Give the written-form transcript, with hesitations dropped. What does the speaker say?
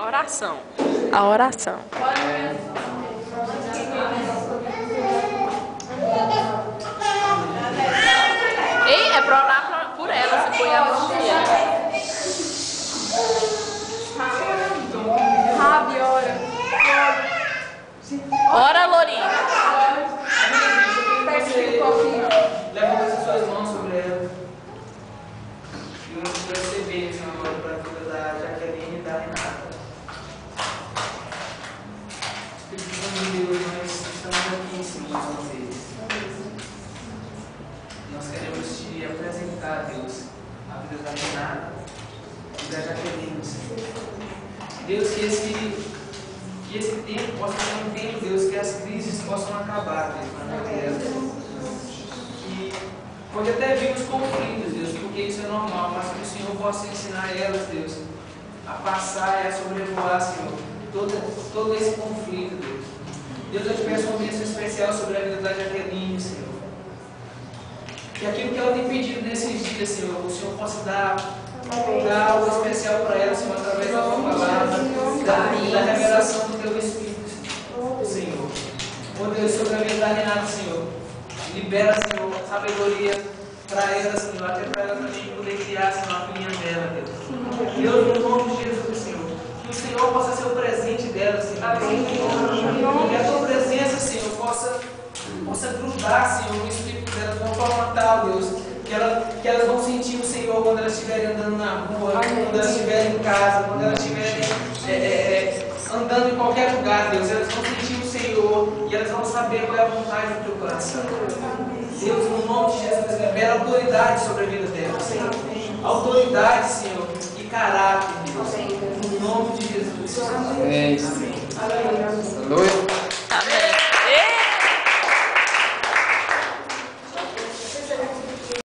Oração. A oração. Ei, é pra orar por ela, se foi ela não tinha. Rabi, ora. Ora, Lourinha. Levanta as suas mãos sobre ela. E vamos receber, Senhor, agora para a vida da Jaqueline e da Renata. Espírito Santo de Deus, nós estamos aqui, Senhor, mais uma vez. Nós queremos te apresentar, Deus, a vida da Renata e da Jaqueline, Senhor. Deus, que esse tempo possa ser um tempo, Deus, que as crises possam acabar, Deus, na minha vida. Que pode até vir os conflitos, Deus, porque isso é normal, mas que o Senhor possa ensinar elas, Deus, a passar e a sobrevoar, Senhor, todo esse conflito, Deus. Deus, eu te peço uma bênção especial sobre a vida da Jaqueline, Senhor. Que aquilo que ela tem pedido nesses dias, Senhor, o Senhor possa dar algo especial para ela, Senhor, através da tua palavra, da revelação do teu Espírito, Senhor. Oh Deus, sobre a vida da Renata, Senhor, libera, Senhor, sabedoria para ela, Senhor, até para ela também poder criar, Senhor, a filhinha dela, Deus. Deus, no nome de Jesus, Senhor, que o Senhor possa ser o presente dela, Senhor. Que a tua presença, Senhor, possa grudar, Senhor, no Espírito dela de uma forma tal, Deus, que elas vão sentir o Senhor quando elas estiverem andando na rua, quando elas estiverem em casa, quando elas estiverem andando em qualquer lugar, Deus. Elas vão sentir o Senhor e elas vão saber qual é a vontade do teu coração. Deus, no nome de Jesus, libera autoridade sobre a vida delas, Senhor. Autoridade, Senhor, e caráter, Deus. No nome de Jesus. Amém. Amém. Aleluia.